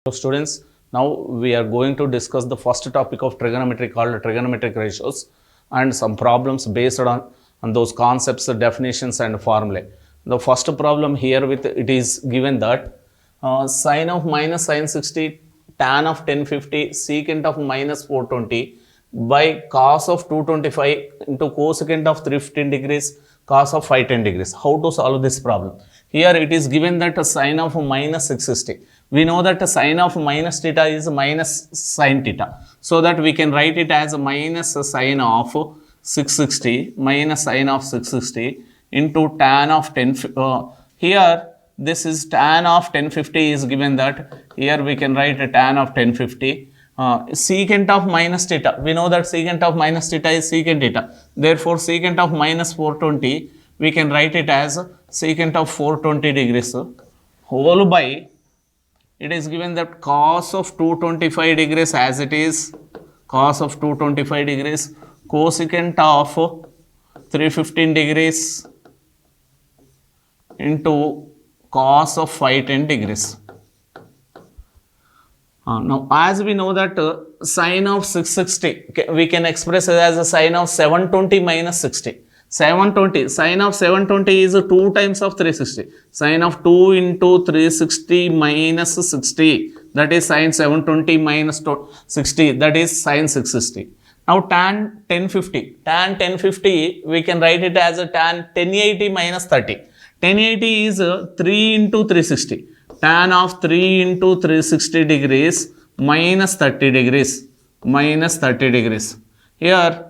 So students, now we are going to discuss the first topic of trigonometry called trigonometric ratios and some problems based on those concepts, definitions and formulae. The first problem here with it is given that sine of minus sine 60, tan of 1050, secant of minus 420 by cos of 225 into cosecant of 315 degrees, cos of 510 degrees. How to solve this problem? Here it is given that a sine of minus 660. We know that a sine of minus theta is minus sine theta. So that we can write it as minus sine of 660 minus sine of 660 into tan of 10. Here this is tan of 1050 is given that. Here we can write a tan of 1050. Secant of minus theta. We know that secant of minus theta is secant theta. Therefore, secant of minus 420, we can write it as secant of 420 degrees whole by, it is given that cos of 225 degrees as it is, cos of 225 degrees, cosecant of 315 degrees into cos of 510 degrees. Now, as we know that sine of 660, we can express it as a sine of 720 minus 60. 720, sine of 720 is 2 times of 360. Sine of 2 into 360 minus 60, that is sine 720 minus 60, that is sine 660. Now, tan 1050. Tan 1050, we can write it as a tan 1080 minus 30. 1080 is 3 into 360. Tan of 3 into 360 degrees minus 30 degrees. Minus 30 degrees. Here,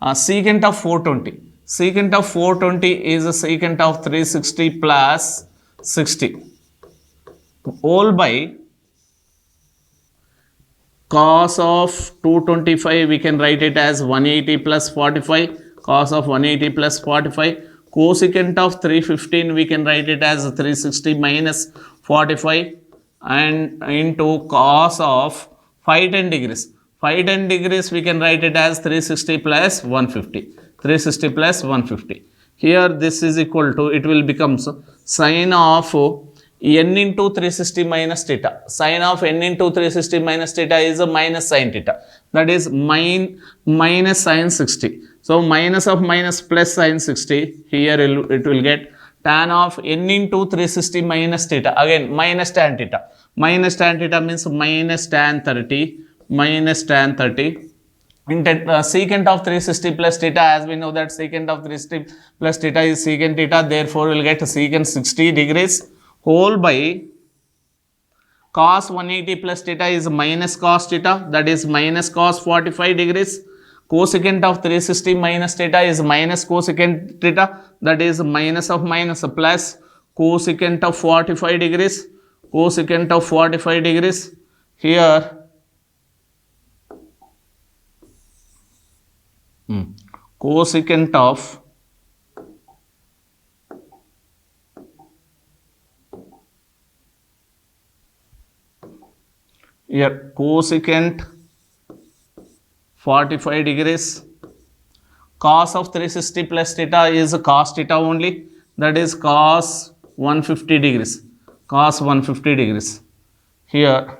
secant of 420. Secant of 420 is a secant of 360 plus 60. Whole by cos of 225, we can write it as 180 plus 45. Cos of 180 plus 45. Cosecant of 315, we can write it as 360 minus 45 and into cos of 510 degrees. 510 degrees, we can write it as 360 plus 150. 360 plus 150. Here this is equal to, it will become sine of n into 360 minus theta. Sine of n into 360 minus theta is a minus sine theta. That is minus sine 60. So minus of minus plus sine 60. Here it will get tan of n into 360 minus theta. Again minus tan theta. Minus tan theta means minus tan 30. Minus tan 30. Secant of 360 plus theta, as we know that secant of 360 plus theta is secant theta, therefore we will get secant 60 degrees whole by cos 180 plus theta is minus cos theta, that is minus cos 45 degrees. Cosecant of 360 minus theta is minus cosecant theta, that is minus of minus plus cosecant of 45 degrees. Cosecant of 45 degrees. Here cosecant of cosecant 45 degrees. Cos of 360 plus theta is cos theta only, that is cos 150 degrees. Cos 150 degrees. Here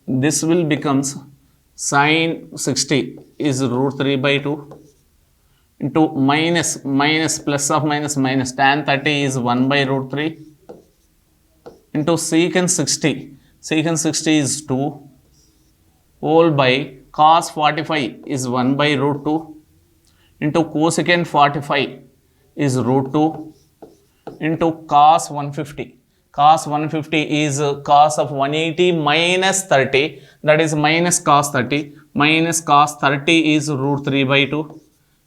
this will becomes sine 60 is root 3 by 2 into minus plus of minus tan 30 is 1 by root 3 into secant 60. Secant 60 is 2 whole by cos 45 is 1 by root 2 into cosecant 45 is root 2 into cos 150. Cos 150 is cos of 180 minus 30, that is minus cos 30. Minus cos 30 is root 3 by 2.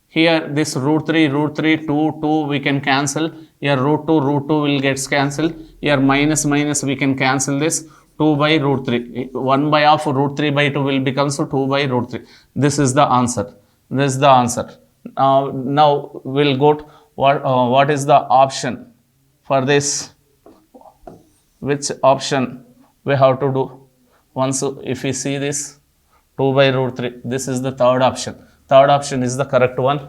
Here this root 3, 2 we can cancel. Here root 2 will get cancelled. Here minus we can cancel this. 2 by root 3. 1 by half root 3 by 2 will become 2 by root 3. This is the answer. This is the answer. Now we'll go to what is the option for this. Which option we have to do? Once if we see this 2 by root 3, this is the third option. Third option is the correct one.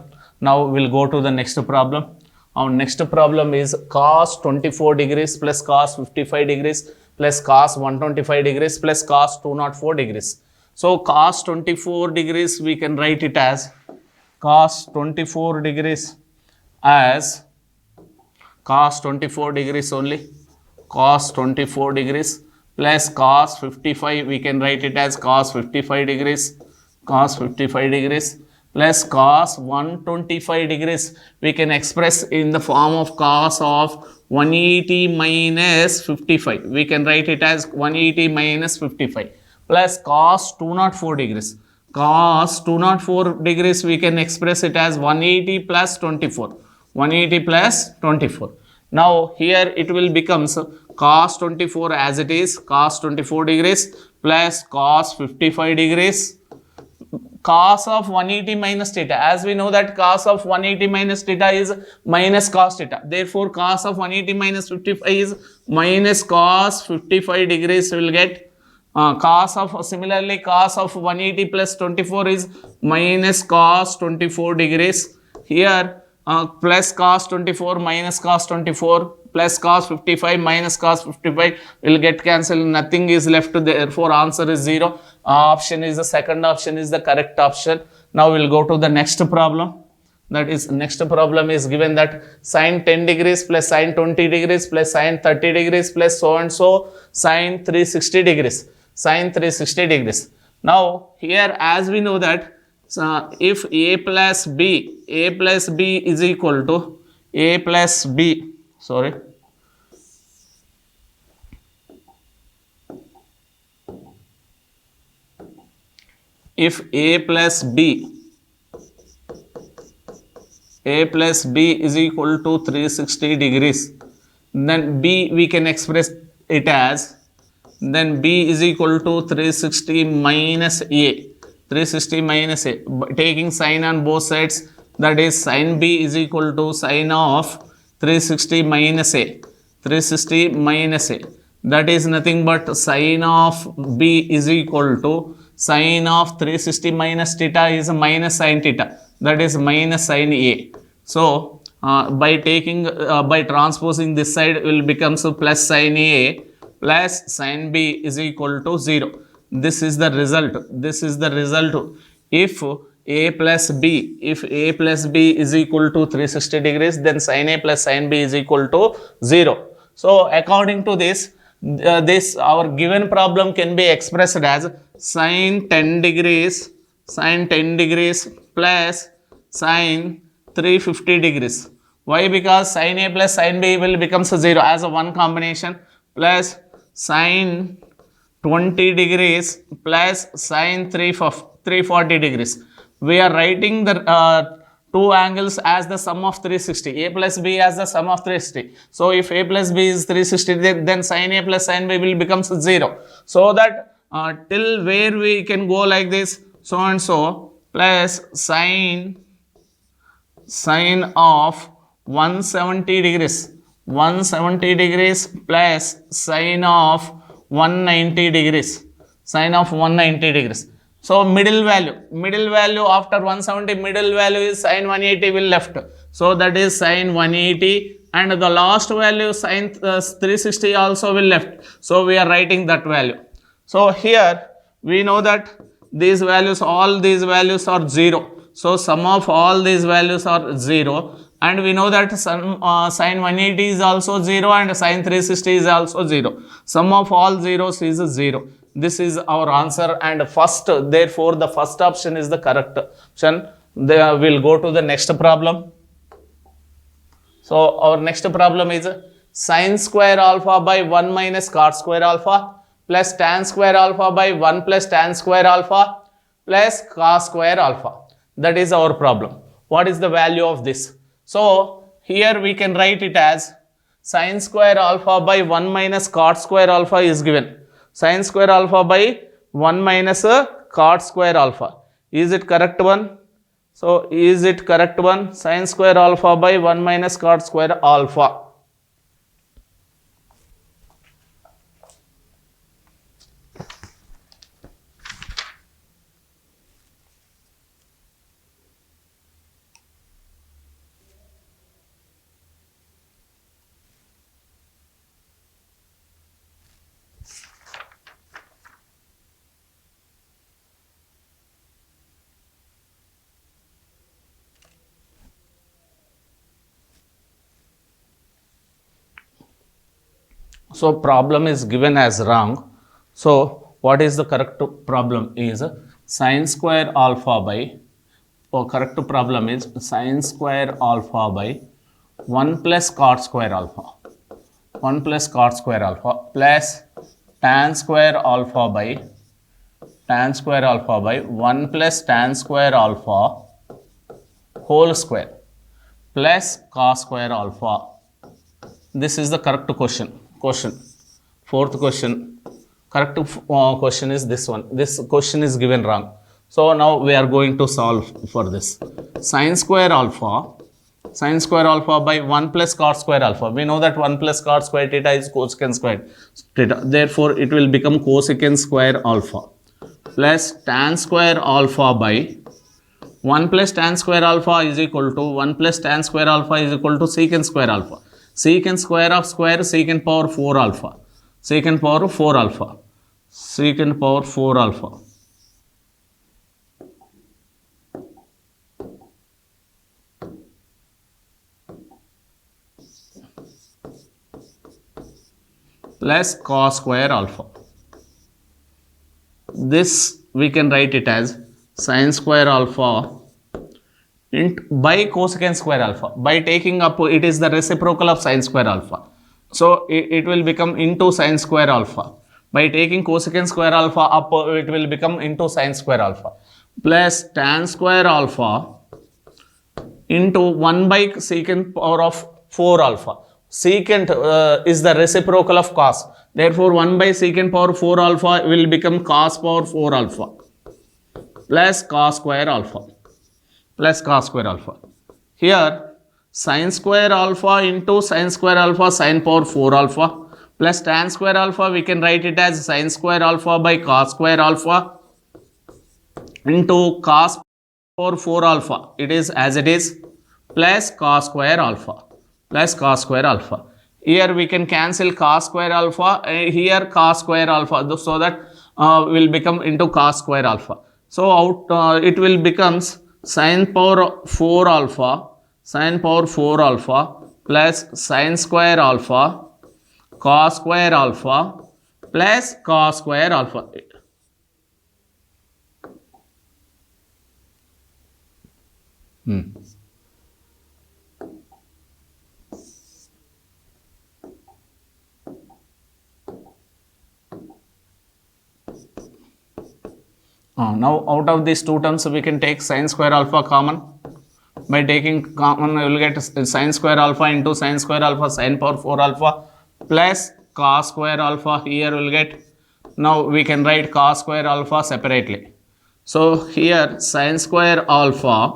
Now we'll go to the next problem. Our next problem is cos 24 degrees plus cos 55 degrees plus cos 125 degrees plus cos 204 degrees. So cos 24 degrees we can write it as cos 24 degrees as cos 24 degrees only, cos 24 degrees plus cos 55, we can write it as cos 55 degrees, cos 55 degrees plus cos 125 degrees, we can express in the form of cos of 180 minus 55, we can write it as 180 minus 55 plus cos 204 degrees. Cos 204 degrees we can express it as 180 plus 24, 180 plus 24. Now here it will becomes cos 24 as it is, cos 24 degrees plus cos 55 degrees, cos of 180 minus theta. As we know that cos of 180 minus theta is minus cos theta. Therefore, cos of 180 minus 55 is minus cos 55 degrees will get cos of, similarly cos of 180 plus 24 is minus cos 24 degrees. Here plus cos 24 minus cos 24 plus cos 55 minus cos 55 will get cancelled, nothing is left, therefore answer is 0. Option is the second option is the correct option. Now we'll go to the next problem. That is, next problem is given that sin 10 degrees plus sin 20 degrees plus sin 30 degrees plus so and so sin 360 degrees, sin 360 degrees. Now here as we know that if a plus b is equal to a plus b, sorry, if a plus b is equal to 360 degrees, then b we can express it as, then b is equal to 360 minus a, 360 minus a, taking sign on both sides, that is sin b is equal to sin of 360 minus a, 360 minus a, that is nothing but sin of b is equal to sin of 360 minus theta is minus sin theta, that is minus sin a. So by taking by transposing this side will become so plus sin a plus sin b is equal to 0. This is the result. This is the result. If a plus b is equal to 360 degrees, then sin a plus sin b is equal to 0. So according to this, this our given problem can be expressed as sin 10 degrees plus sin 350 degrees. Why? Because sin a plus sin b will become 0 as a one combination, plus sin 20 degrees plus sin 340 degrees. We are writing the two angles as the sum of 360, a plus b as the sum of 360. So if a plus b is 360, then sin a plus sin b will become 0. So that till where we can go like this, so and so, plus sin of 170 degrees plus sin of 190 degrees, sin of 190 degrees. So middle value after 170, middle value is sin 180 will left. So that is sin 180, and the last value sin 360 also will left. So we are writing that value. So here we know that these values, all these values are 0. So sum of all these values are 0. And we know that sin 180 is also 0 and sin 360 is also 0. Sum of all zeros is 0. This is our answer, and first, therefore the first option is the correct option. We'll go to the next problem. So our next problem is sin square alpha by 1 minus cot square alpha plus tan square alpha by 1 plus tan square alpha plus cos square alpha. That is our problem. What is the value of this? So here we can write it as sin square alpha by 1 minus cot square alpha is given. Sin square alpha by 1 minus cot square alpha. Is it correct one? So is it correct one? Sin square alpha by 1 minus cot square alpha. So problem is given as wrong. So what is the correct problem is sin square alpha by, correct problem is sin square alpha by 1 plus cot square alpha. 1 plus cot square alpha plus tan square alpha by 1 plus tan square alpha whole square plus cos square alpha. This is the correct question. Fourth question. Correct question is this one. This question is given wrong. So now we are going to solve for this. Sin square alpha by 1 plus cot square alpha. We know that 1 plus cot square theta is cosecant square theta. Therefore, it will become cosecant square alpha plus tan square alpha by 1 plus tan square alpha is equal to 1 plus tan square alpha is equal to secant square alpha. Secant square of square secant power 4 alpha. Secant power 4 alpha. Secant power 4 alpha. Plus cos square alpha. This we can write it as sin square alpha by cosecant square alpha. By taking up, it is the reciprocal of sin square alpha. So it will become into sin square alpha. By taking cosecant square alpha up, it will become into sin square alpha plus tan square alpha into 1 by secant power of 4 alpha. Secant is the reciprocal of cos. Therefore, 1 by secant power 4 alpha will become cos power 4 alpha plus cos square alpha. Here, sin square alpha into sin square alpha sin power 4 alpha plus tan square alpha, we can write it as sin square alpha by cos square alpha into cos power 4 alpha. It is as it is plus cos square alpha. Here we can cancel cos square alpha, here cos square alpha, so that will become into cos square alpha. So out it will becomes sin power 4 alpha plus sin square alpha cos square alpha plus cos square alpha. Now out of these two terms we can take sin square alpha common. By taking common, we will get sin square alpha into sin square alpha sin power 4 alpha plus cos square alpha. Here we will get, now we can write cos square alpha separately. So here sin square alpha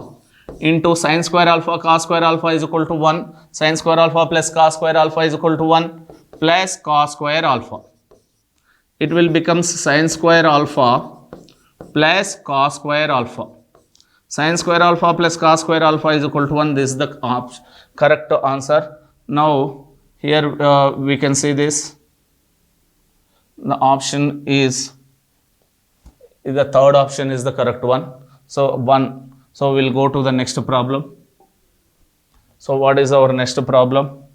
into sin square alpha cos square alpha is equal to 1. Sin square alpha plus cos square alpha is equal to 1 plus cos square alpha. It will become sin square alpha plus cos square alpha. Sin square alpha plus cos square alpha is equal to 1. This is the correct answer. Now here we can see this. The option is, the third option is the correct one. So 1. So we'll go to the next problem. So what is our next problem?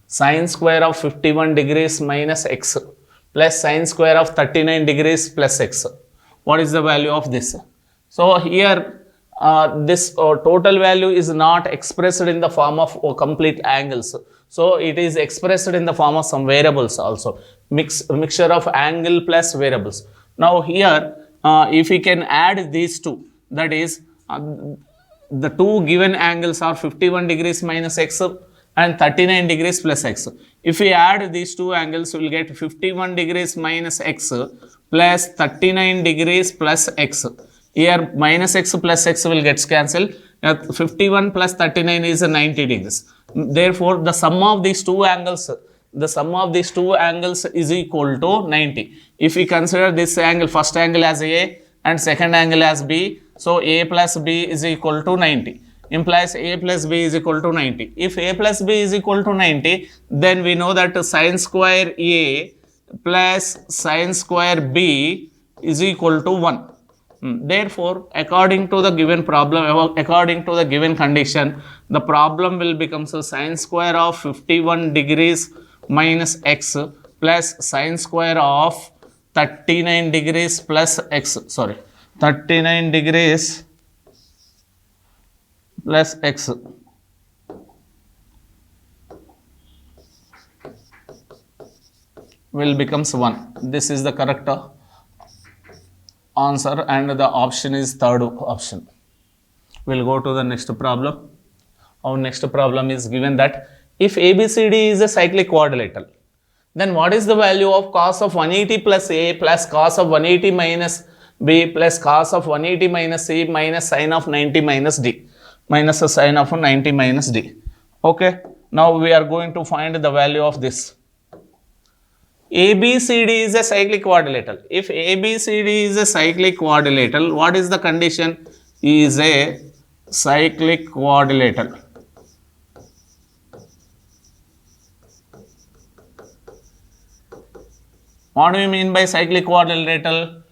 Sin square of 51 degrees minus x plus sin square of 39 degrees plus x. What is the value of this? So here this total value is not expressed in the form of complete angles. So it is expressed in the form of some variables also. Mixture of angle plus variables. Now here if we can add these two, that is the two given angles are 51 degrees minus x and 39 degrees plus x. If we add these two angles, we will get 51 degrees minus x plus 39 degrees plus x. Here minus x plus x will get cancelled. 51 plus 39 is 90 degrees. Therefore, the sum of these two angles is equal to 90. If we consider this angle, first angle as A and second angle as B, so A plus B is equal to 90. Implies A plus B is equal to 90. If A plus B is equal to 90, then we know that sin square A plus sin square B is equal to 1. Therefore, according to the given problem, according to the given condition, the problem will become so sine square of 51 degrees minus x plus sine square of 39 degrees plus x. Sorry, 39 degrees plus x will becomes 1. This is the correct answer, and the option is third option. We'll go to the next problem. Our next problem is given that if ABCD is a cyclic quadrilateral, then what is the value of cos of 180 plus A plus cos of 180 minus B plus cos of 180 minus C minus sine of 90 minus D minus the sine of 90 minus D. Okay, now we are going to find the value of this. ABCD is a cyclic quadrilateral. If ABCD is a cyclic quadrilateral, what is the condition? Is a cyclic quadrilateral. What do you mean by cyclic quadrilateral?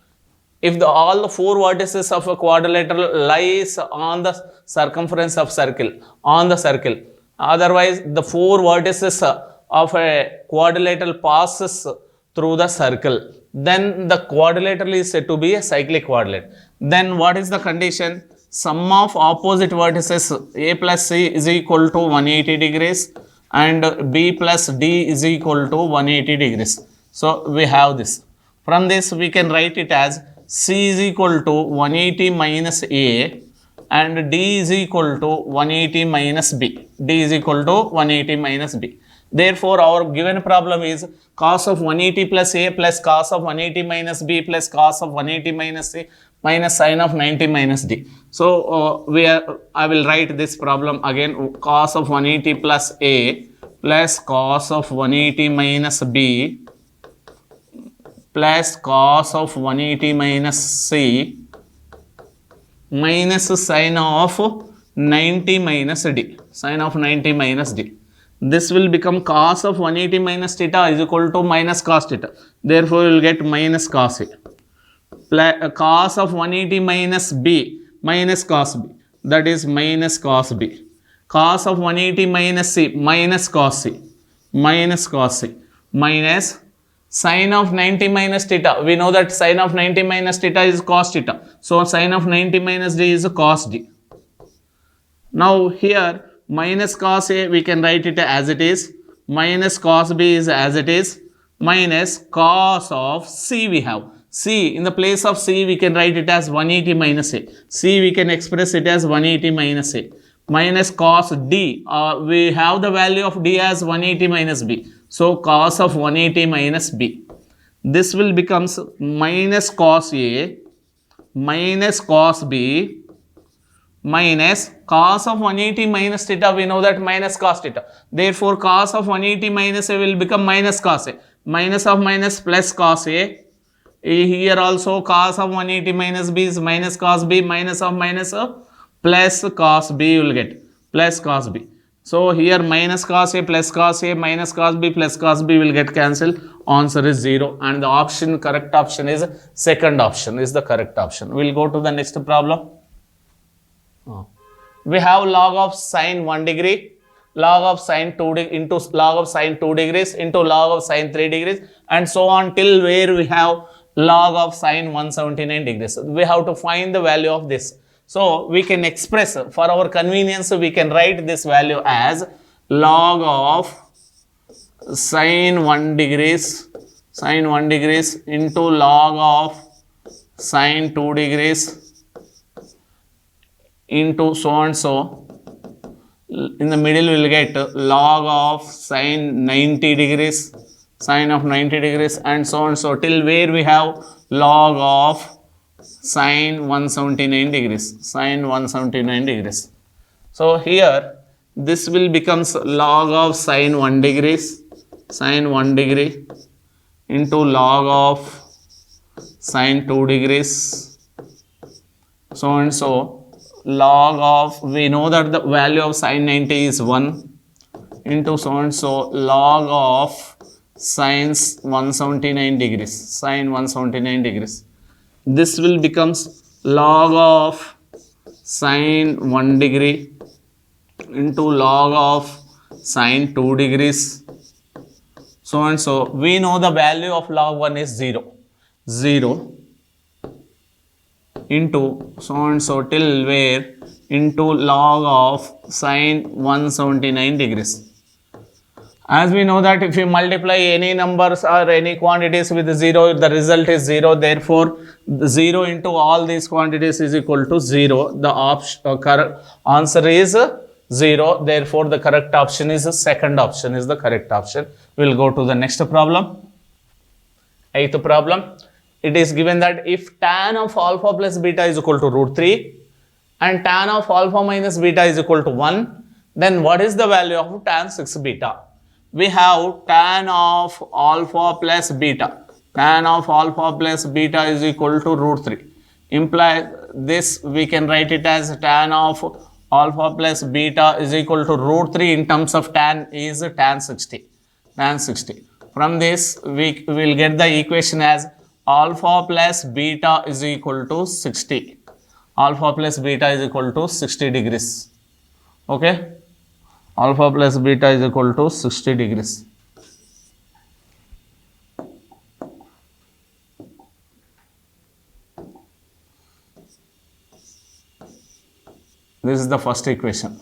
If all the four vertices of a quadrilateral lies on the circumference of circle, on the circle, otherwise the four vertices of a quadrilateral passes through the circle, then the quadrilateral is said to be a cyclic quadrilateral. Then what is the condition? Sum of opposite vertices A plus C is equal to 180 degrees and B plus D is equal to 180 degrees. So we have this. From this we can write it as C is equal to 180 minus A and D is equal to 180 minus B. D is equal to 180 minus B. Therefore, our given problem is cos of 180 plus A plus cos of 180 minus B plus cos of 180 minus C minus sine of 90 minus D. So, I will write this problem again. Cos of 180 plus A plus cos of 180 minus B plus cos of 180 minus C minus sine of 90 minus D. Sine of 90 minus D. This will become cos of 180 minus theta is equal to minus cos theta. Therefore, we will get minus cos A. Cos of 180 minus B minus cos B. That is minus cos B. Cos of 180 minus C minus cos C. Minus cos C. Minus sine of 90 minus theta. We know that sine of 90 minus theta is cos theta. So, sine of 90 minus D is cos D. Now, here minus cos A we can write it as it is, minus cos B is as it is, minus cos of C we have. C, in the place of C we can write it as 180 minus A. C we can express it as 180 minus A. Minus cos D, we have the value of D as 180 minus B. So, cos of 180 minus B. This will becomes minus cos A minus cos B minus cos of 180 minus theta. We know that minus cos theta. Therefore, cos of 180 minus A will become minus cos A. Minus of minus plus cos A. Here also cos of 180 minus B is minus cos B, minus of minus plus cos B you will get. Plus cos B. So, here minus cos A plus cos A minus cos B plus cos B will get cancelled. Answer is 0 and the option, correct option is second option is the correct option. We will go to the next problem. We have log of sine 1 degree, log of sine 2 into log of sine 2 degrees into log of sine 3 degrees and so on till where we have log of sine 179 degrees. We have to find the value of this. So, we can express for our convenience, we can write this value as log of sine 1 degrees into log of sine 2 degrees into so and so. In the middle we will get log of sine 90 degrees, sine of 90 degrees and so and so till where we have log of sine 179 degrees, sine 179 degrees. So, here this will becomes log of sine 1 degrees, sine 1 degree into log of sine 2 degrees, so and so. Log of, we know that the value of sine 90 is 1 into so and so log of sine 179 degrees, sine 179 degrees. This will becomes log of sine 1 degree into log of sine 2 degrees, so and so. We know the value of log 1 is 0. 0 into so and so till where into log of sine 179 degrees. As we know that if you multiply any numbers or any quantities with 0, the result is 0. Therefore, 0 into all these quantities is equal to 0. The correct answer is 0. Therefore, the correct option is the second option is the correct option. We will go to the next problem. Eighth problem. It is given that if tan of alpha plus beta is equal to root 3 and tan of alpha minus beta is equal to 1, then what is the value of tan 6 beta? We have tan of alpha plus beta. Tan of alpha plus beta is equal to root 3. Imply this we can write it as tan of alpha plus beta is equal to root 3 in terms of tan is tan 60. Tan 60. From this we will get the equation as alpha plus beta is equal to 60. Alpha plus beta is equal to 60 degrees. Okay. Alpha plus beta is equal to 60 degrees. This is the first equation.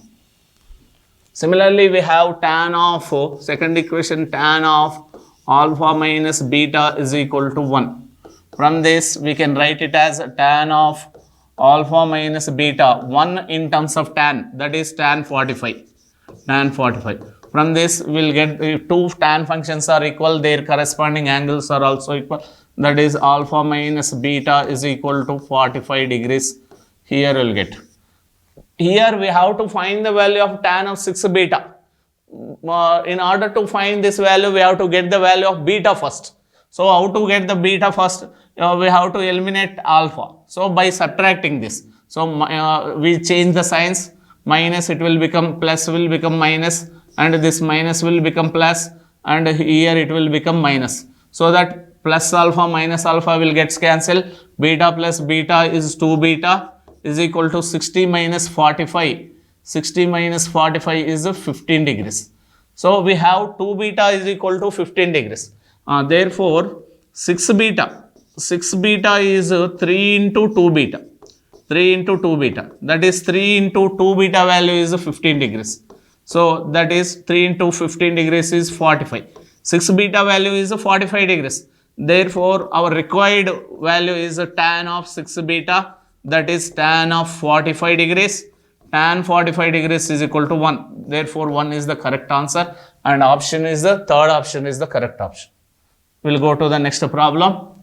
Similarly, we have tan of second equation, tan of alpha minus beta is equal to 1. From this, we can write it as tan of alpha minus beta 1 in terms of tan, that is tan 45. Tan 45. From this, we will get two tan functions are equal, their corresponding angles are also equal. That is alpha minus beta is equal to 45 degrees. Here we will get. Here we have to find the value of tan of 6 beta. In order to find this value, we have to get the value of beta first. So, how to get the beta first? We have to eliminate alpha. So, by subtracting this. So, we change the signs. Minus it will become plus, will become minus, and this minus will become plus, and here it will become minus. So that plus alpha minus alpha will get cancelled. Beta plus beta is 2 beta is equal to 60 minus 45. 60 minus 45 is 15 degrees. So we have 2 beta is equal to 15 degrees. Therefore 6 beta is 3 into 2 beta. 3 into 2 beta, that is 3 into 2 beta value is 15 degrees. So that is 3 into 15 degrees is 45. 6 beta value is 45 degrees. Therefore, our required value is tan of 6 beta, that is tan of 45 degrees. Tan 45 degrees is equal to 1. Therefore, 1 is the correct answer and option is the third option is the correct option. We will go to the next problem.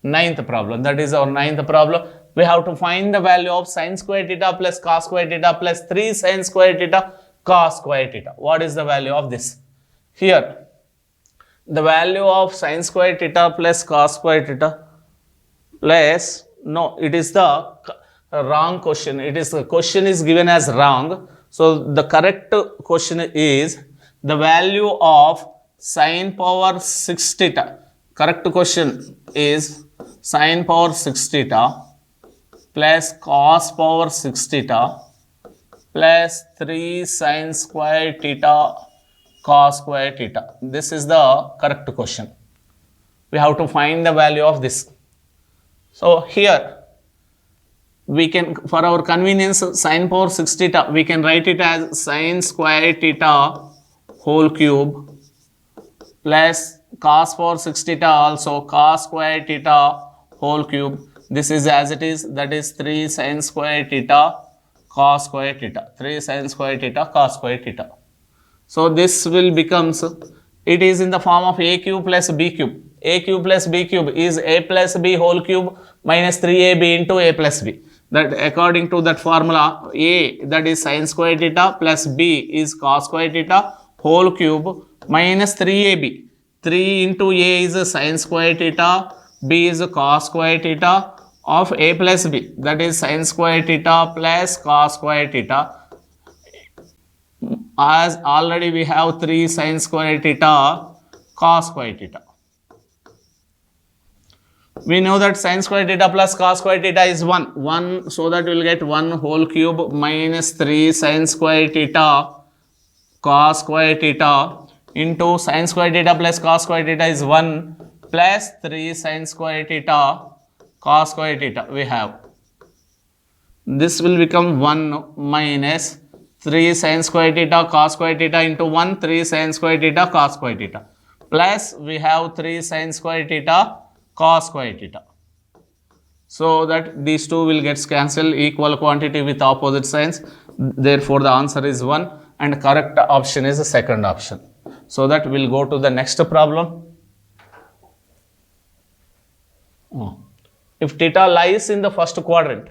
Ninth problem. That is our ninth problem. We have to find the value of sine square theta plus cos square theta plus 3 sine square theta cos square theta. What is the value of this? Here, the value of sine square theta plus cos square theta plus, no, it is the wrong question. It is the question is given as wrong. So the correct question is the value of sine power 6 theta. Correct question is sine power 6 theta plus cos power 6 theta plus 3 sine square theta cos square theta. This is the correct question. We have to find the value of this. So here we can, for our convenience, sine power 6 theta, we can write it as sine square theta whole cube plus cos power 6 theta also cos square theta whole cube. This is as it is, that is 3 sine square theta cos square theta. 3 sine square theta cos square theta. So this will becomes, it is in the form of a cube plus b cube. A cube plus b cube is a plus b whole cube minus 3ab into a plus b. That according to that formula, a, that is sine square theta, plus b is cos square theta whole cube minus 3ab. 3 into a is sine square theta, b is cos square theta of a plus b, that is sine square theta plus cos square theta. As already we have 3 sine square theta cos square theta. We know that sin square theta plus cos square theta is 1. 1, so that we will get 1 whole cube minus 3 sin square theta cos square theta into sin square theta plus cos square theta is 1 plus 3 sin square theta cos square theta we have. This will become 1 minus 3 sin square theta cos square theta into 1, 3 sin square theta cos square theta, plus we have 3 sin square theta cos square theta. So that these two will get cancelled, equal quantity with opposite signs. Therefore, the answer is 1 and correct option is the second option. So that we'll go to the next problem. If theta lies in the first quadrant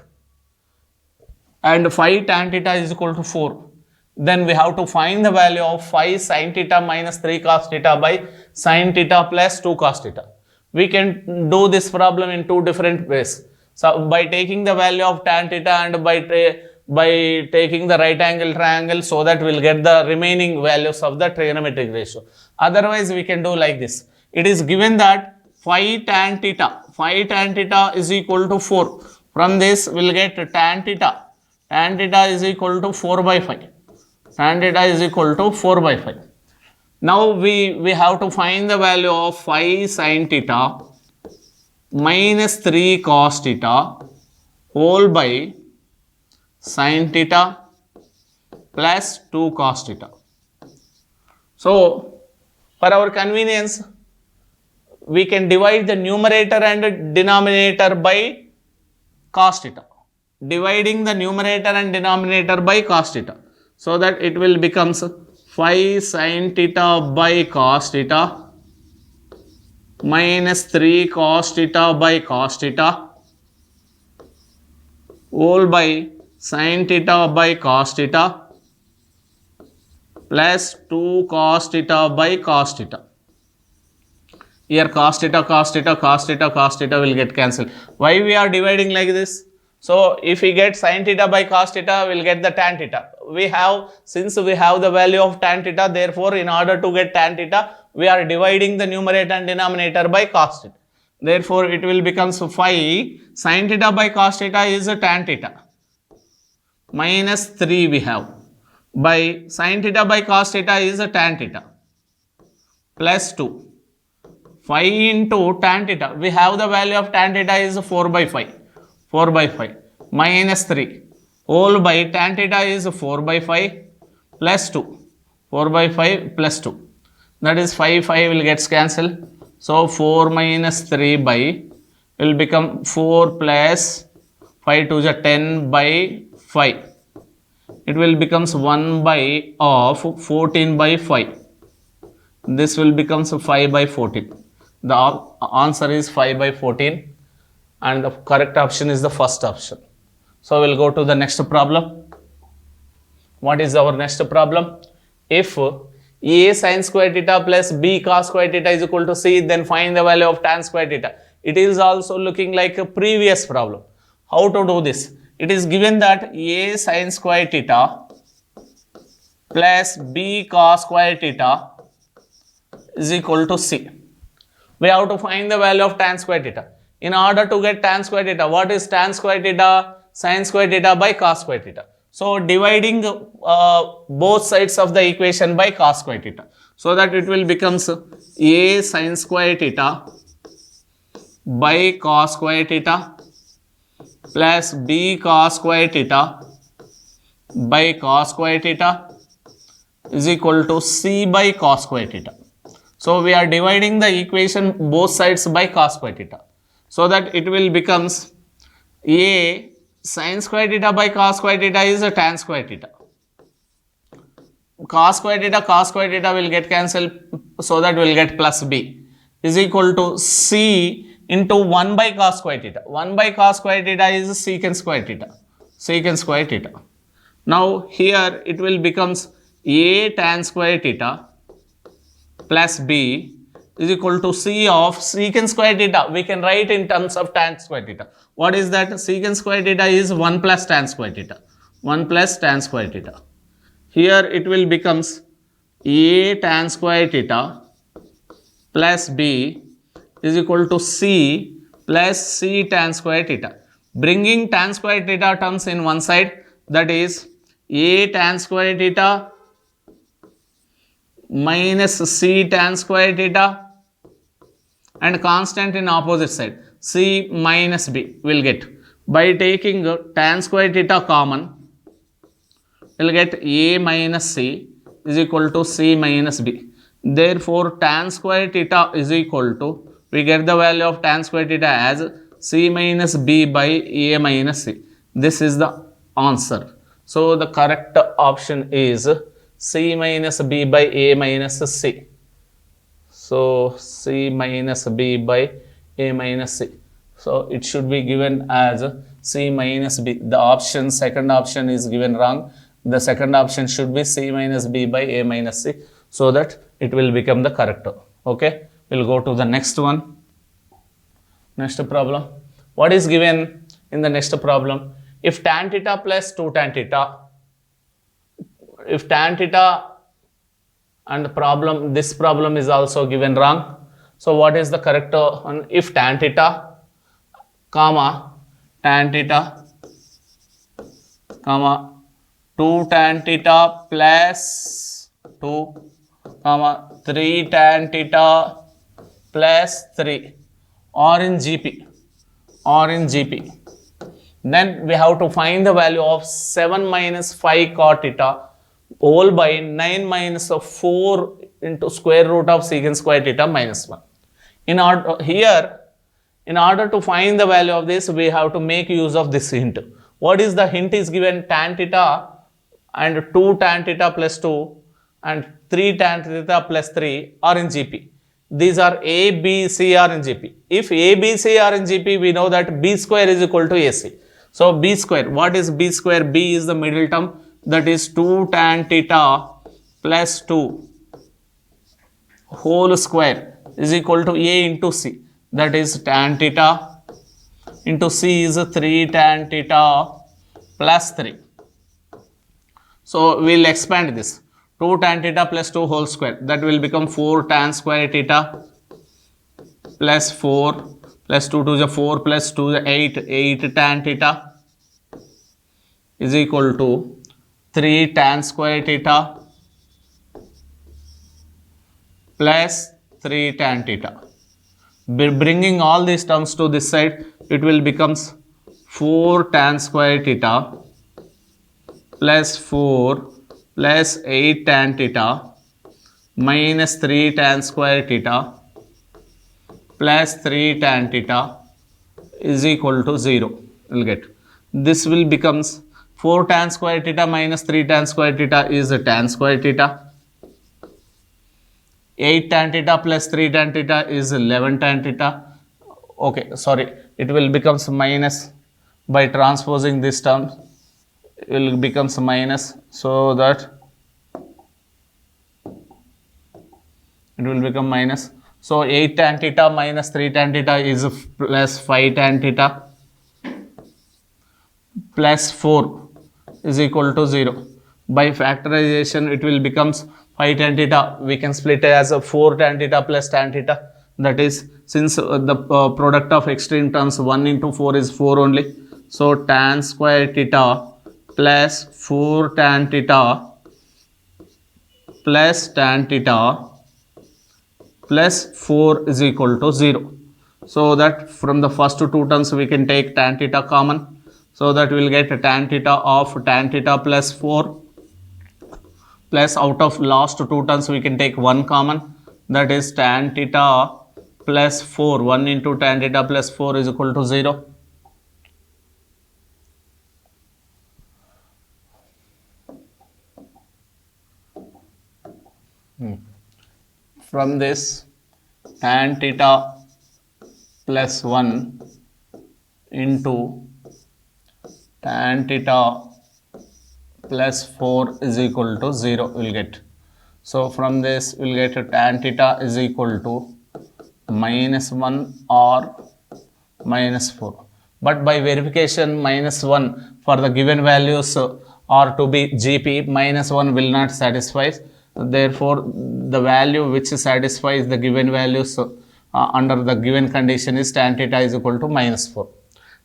and phi tan theta is equal to 4, then we have to find the value of phi sin theta minus 3 cos theta by sin theta plus 2 cos theta. We can do this problem in two different ways. So by taking the value of tan theta and by taking the right angle triangle, so that we'll get the remaining values of the trigonometric ratio. Otherwise, we can do like this. It is given that phi tan theta is equal to 4. From this, we'll get tan theta. Tan theta is equal to 4 by 5. Tan theta is equal to 4 by 5. Now we have to find the value of phi sin theta minus 3 cos theta whole by sin theta plus 2 cos theta. So for our convenience, we can divide the numerator and denominator by cos theta. Dividing the numerator and denominator by cos theta, so that it will becomes phi sin theta by cos theta minus 3 cos theta by cos theta whole by sin theta by cos theta plus 2 cos theta by cos theta. Here cos theta, cos theta, cos theta, cos theta will get cancelled. Why we are dividing like this? So if we get sin theta by cos theta, we will get the tan theta. Since we have the value of tan theta, therefore in order to get tan theta, we are dividing the numerator and denominator by cos theta. Therefore it will become phi sin theta by cos theta is a tan theta minus 3 we have by sin theta by cos theta is a tan theta plus 2 phi into tan theta. We have the value of tan theta is 4 by 5. 4 by 5 minus 3 whole by tan theta is 4 by 5 plus 2. 4 by 5 plus 2. That is 5 will get cancelled. So 4 minus 3 by will become 4 plus 5 to the 10 by 5. It will becomes 1 by of 14 by 5. This will becomes 5 by 14. The answer is 5 by 14. And the correct option is the first option. So we'll go to the next problem. What is our next problem? If A sin square theta plus B cos square theta is equal to C, then find the value of tan square theta. It is also looking like a previous problem. How to do this? It is given that A sin square theta plus B cos square theta is equal to C. We have to find the value of tan square theta. In order to get tan square theta, what is tan square theta? Sin square theta by cos square theta. So dividing both sides of the equation by cos square theta, so that it will becomes A sin square theta by cos square theta plus B cos square theta by cos square theta is equal to C by cos square theta. So we are dividing the equation both sides by cos square theta, so that it will becomes A sin square theta by cos square theta is a tan square theta. Cos square theta will get cancelled, so that we will get plus B is equal to C into 1 by cos square theta. 1 by cos square theta is secant square theta. Secant square theta. Now here it will becomes A tan square theta plus B is equal to C of secant square theta. We can write in terms of tan square theta. What is that? Secant square theta is 1 plus tan square theta. 1 plus tan square theta. Here it will becomes A tan square theta plus B is equal to C plus c tan square theta. Bringing tan square theta terms in one side, that is a tan square theta minus c tan square theta, and constant in opposite side c minus b will get. By taking tan square theta common, we'll get a minus c is equal to c minus b. Therefore, tan square theta is equal to, we get the value of tan square theta as c minus b by a minus c. This is the answer. So, the correct option is c minus b by a minus c. So, c minus b by a minus c. So, it should be given as c minus b. The option, second option is given wrong. The second option should be c minus b by a minus c, so that it will become the correct. Okay, we'll go to the next one. Next problem. What is given in the next problem? If tan theta plus 2 tan theta, if tan theta, and problem, this problem is also given wrong. So what is the correct one? If tan theta, comma, tan theta, comma, 2 tan theta plus 2, comma, 3 tan theta plus 3, or in GP, then we have to find the value of 7 minus 5 cot theta whole by 9 minus 4 into square root of secant square theta minus 1. In order to find the value of this, we have to make use of this hint. What is the hint is given? Tan theta and 2 tan theta plus 2 and 3 tan theta plus 3 are in GP. These are A, B, C are in GP. If A, B, C are in GP, we know that B square is equal to AC. So, B square, what is B square? B is the middle term, that is 2 tan theta plus 2 whole square is equal to A into C, that is tan theta into C is 3 tan theta plus 3. So, we will expand this. 2 tan theta plus 2 whole square, that will become 4 tan square theta plus 4 plus 2 to the 4 plus 2 the 8 tan theta is equal to 3 tan square theta plus 3 tan theta. Bringing all these terms to this side, it will becomes 4 tan square theta plus 4 plus 8 tan theta minus 3 tan square theta plus 3 tan theta is equal to 0. We'll get. This will becomes 4 tan square theta minus 3 tan square theta is tan square theta. 8 tan theta plus 3 tan theta is 11 tan theta. Okay, sorry, it will becomes minus by transposing this term. It will becomes minus, so that it will become minus. So 8 tan theta minus 3 tan theta is plus 5 tan theta plus 4 is equal to 0. By factorization, it will becomes 5 tan theta. We can split it as a 4 tan theta plus tan theta. That is, since the product of extreme terms 1 into 4 is 4 only. So tan square theta plus 4 tan theta plus tan theta plus 4 is equal to 0. So that from the first two terms we can take tan theta common. So that we will get a tan theta of tan theta plus 4 plus out of last two terms we can take 1 common, that is tan theta plus 4. 1 into tan theta plus 4 is equal to 0. From this, tan theta plus 1 into tan theta plus 4 is equal to 0 will get. So from this we will get tan theta is equal to minus 1 or minus 4. But by verification, minus 1 for the given values are to be GP, minus 1 will not satisfy. Therefore, the value which satisfies the given values under the given condition is tan theta is equal to minus 4.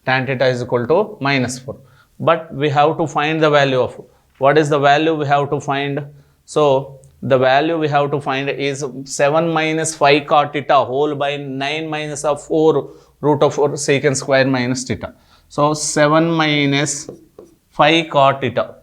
Tan theta is equal to minus 4. But we have to find the value of, what is the value we have to find? So the value we have to find is 7 minus 5 cot theta whole by 9 minus of 4 root of 4 secant square minus theta. So 7 minus 5 cot theta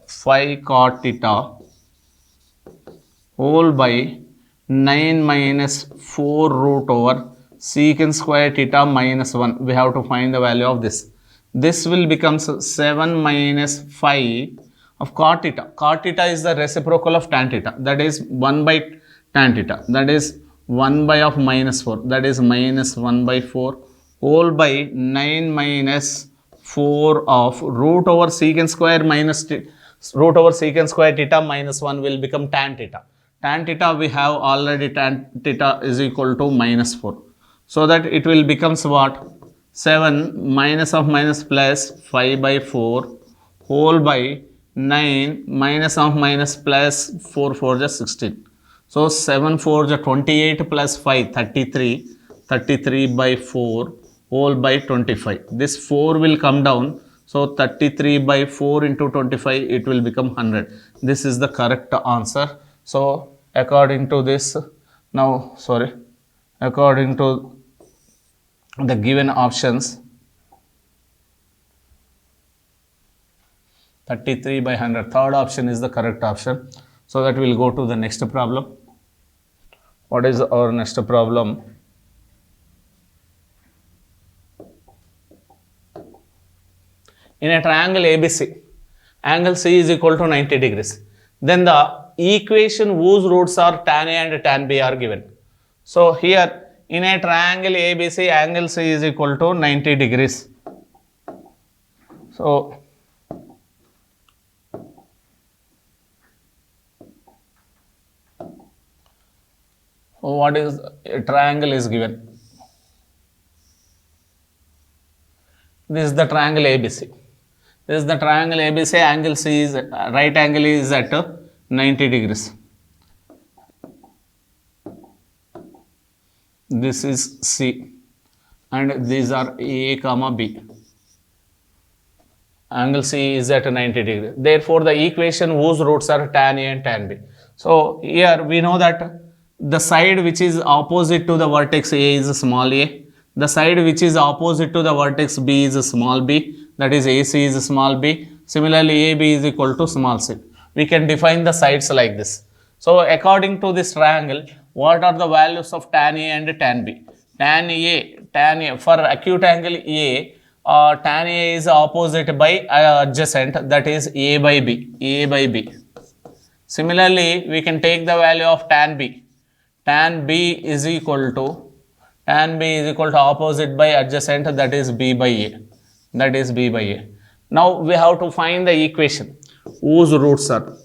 whole by 9 minus 4 root over secant square theta minus 1. We have to find the value of this. This will become 7 minus 5 of cot theta. Cot theta is the reciprocal of tan theta. That is 1 by tan theta. That is 1 by of minus 4. That is minus 1 by 4 whole by 9 minus 4 of root over secant square minus root over secant square theta minus 1 will become tan theta. Tan theta we have already, tan theta is equal to minus 4. So that it will becomes what? 7 minus of minus plus 5 by 4 whole by 9 minus of minus plus 4 4 is 16. So 7 4 is 28 plus 5 33. 33 by 4 whole by 25. This 4 will come down. So 33 by 4 into 25, it will become 100. This is the correct answer. So according to this, according to the given options, 33 by 100, third option is the correct option. So that we will go to the next problem. What is our next problem? In a triangle ABC, angle C is equal to 90 degrees. Then the equation whose roots are tan A and tan B are given. So here in a triangle ABC, angle C is equal to 90 degrees. So what is a triangle is given? This is the triangle ABC. This is the triangle ABC, angle C is, right angle is at 90 degrees. This is C and these are A comma B. Angle C is at 90 degrees. Therefore, the equation whose roots are tan A and tan B. So here we know that the side which is opposite to the vertex A is small a. The side which is opposite to the vertex B is small b. That is AC is small b. Similarly, AB is equal to small c. We can define the sides like this. So according to this triangle, what are the values of tan A and tan B? Tan A, for acute angle A, tan A is opposite by adjacent, that is A by B. Similarly, we can take the value of tan B. Tan B is equal to opposite by adjacent, that is B by A. Now we have to find the equation whose roots are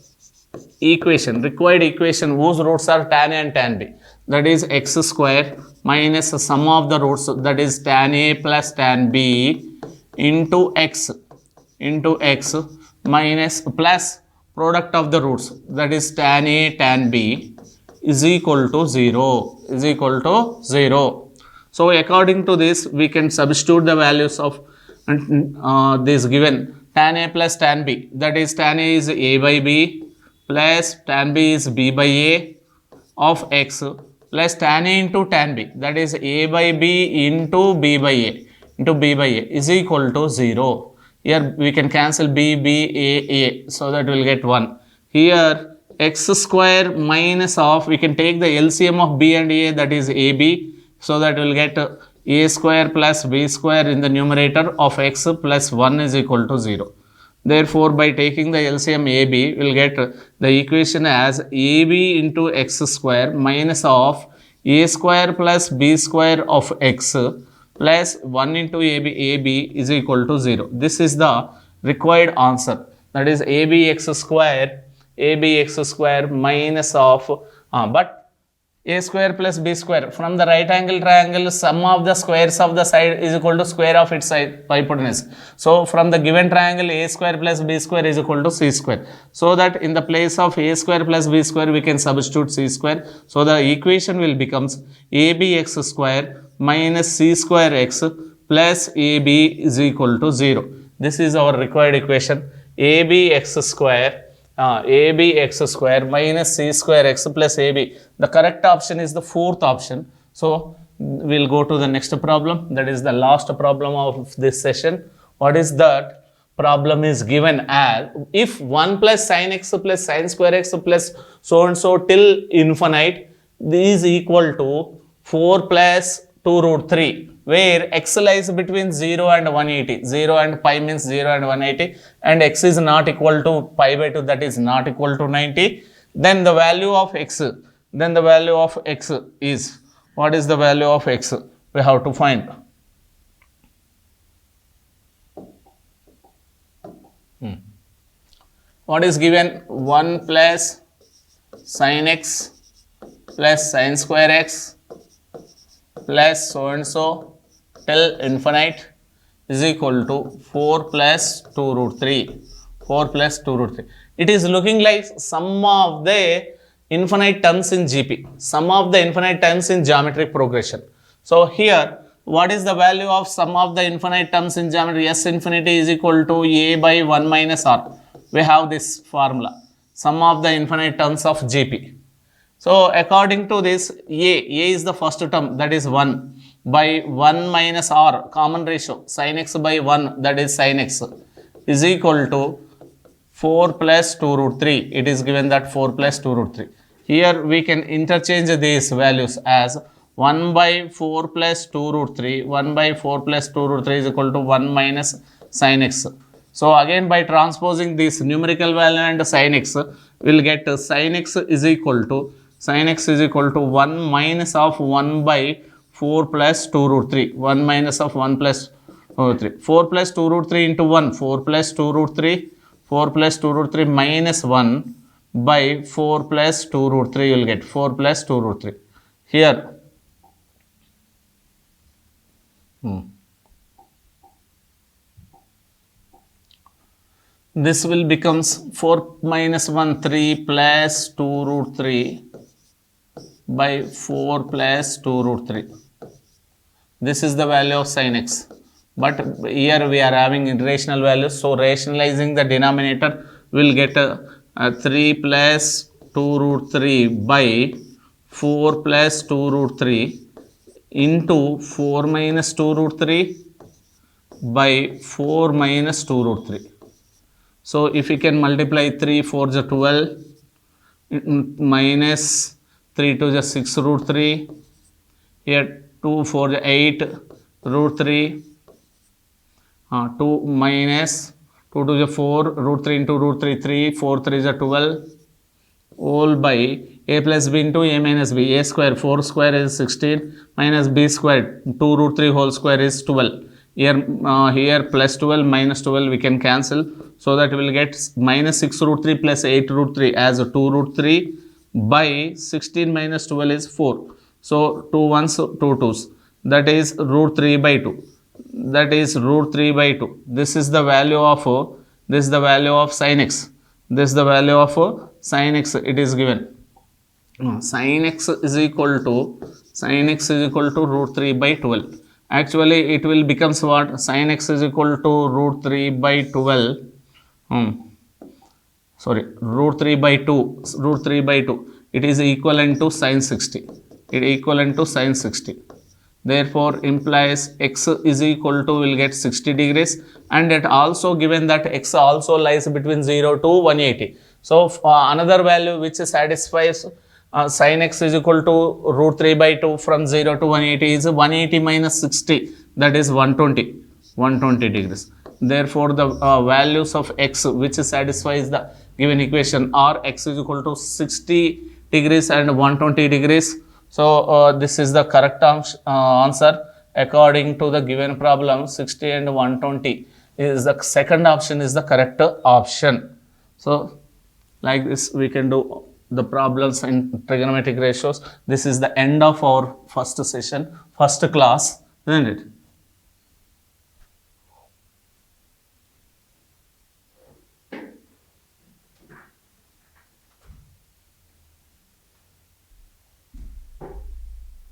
required equation whose roots are tan A and tan B. That is x square minus the sum of the roots, that is tan A plus tan B into x minus plus product of the roots, that is tan A tan B is equal to 0. So according to this, we can substitute the values of this given tan A plus tan B, that is tan A is A by B plus tan B is B by A of x plus tan A into tan B, that is A by B into B by A is equal to 0. Here we can cancel B, A, so that we will get 1. Here x square minus of, we can take the LCM of B and A, that is AB, so that we will get A square plus B square in the numerator of x plus 1 is equal to 0. Therefore, by taking the LCM AB, we will get the equation as AB into x square minus of A square plus B square of x plus 1 into AB is equal to 0. This is the required answer. That is ABX square minus of, but A square plus B square, from the right angle triangle, sum of the squares of the side is equal to square of its hypotenuse. So from the given triangle, A square plus B square is equal to C square. So that in the place of A square plus B square, we can substitute C square. So the equation will becomes ABX square minus c square x plus ab is equal to 0. This is our required equation. Abx square minus c square x plus ab. The correct option is the fourth option. So we'll go to the next problem. That is the last problem of this session. What is that? Problem is given as if 1 plus sin x plus sin square x plus so and so till infinite is equal to 4 plus 2 root 3, where x lies between 0 and 180. 0 and pi means 0 and 180, and x is not equal to pi by 2, that is not equal to 90. Then the value of x, is, what is the value of x? We have to find. What is given? 1 plus sin x plus sin square x plus so and so till infinite is equal to 4 plus 2 root 3. 4 plus 2 root 3. It is looking like sum of the infinite terms in GP, sum of the infinite terms in geometric progression. So here, what is the value of sum of the infinite terms in geometry? S infinity is equal to a by 1 minus r. We have this formula, sum of the infinite terms of GP. So according to this, a is the first term, that is 1 by 1 minus r, common ratio, sin x by 1, that is sin x, is equal to 4 plus 2 root 3. It is given that 4 plus 2 root 3. Here we can interchange these values as 1 by 4 plus 2 root 3. 1 by 4 plus 2 root 3 is equal to 1 minus sin x. So again, by transposing this numerical value and sin x, we will get sin x is equal to 1 minus of 1 by 4 plus 2 root 3. 1 minus of 1 plus 2 root 3. 4 plus 2 root 3 into 1. 4 plus 2 root 3. 4 plus 2 root 3 minus 1 by 4 plus 2 root 3. You will get 4 plus 2 root 3. Here, this will becomes 4 minus 1, 3 plus 2 root 3 by 4 plus 2 root 3. This is the value of sin x. But here we are having irrational values. So rationalizing the denominator, we will get 3 plus 2 root 3 by 4 plus 2 root 3 into 4 minus 2 root 3 by 4 minus 2 root 3. So if you can multiply 3 4 is 12 minus 3 2 is 6 root 3. Here 2 4 is 8 root 3. 2 minus 2 2 is 4 root 3 into root 3 3. 4 3 is 12. All by a plus b into a minus b. A square 4 square is 16 minus b square 2 root 3 whole square is 12. Here plus 12 minus 12 we can cancel, so that we will get minus 6 root 3 plus 8 root 3 as 2 root 3 by 16 minus 12 is 4. So 2 ones 2 2s, that is root 3 by 2. That is root 3 by 2. This is the value of sin x. This is the value of sin x. It is given. Sin x is equal to root 3 by 12. Actually, it will becomes what? Sin x is equal to root 3 by 12. Root 3 by 2. Root 3 by 2. It is equivalent to sin 60. It is equivalent to sin 60. Therefore, implies x is equal to, will get 60 degrees, and it also given that x also lies between 0 to 180. So, another value which satisfies sin x is equal to root 3 by 2 from 0 to 180 is 180 minus 60, that is 120 degrees. Therefore, the values of x which satisfies the given equation are x is equal to 60 degrees and 120 degrees. So, this is the correct answer according to the given problem. 60 and 120 is the second option is the correct option. So, like this we can do the problems in trigonometric ratios. This is the end of our first session, first class, isn't it?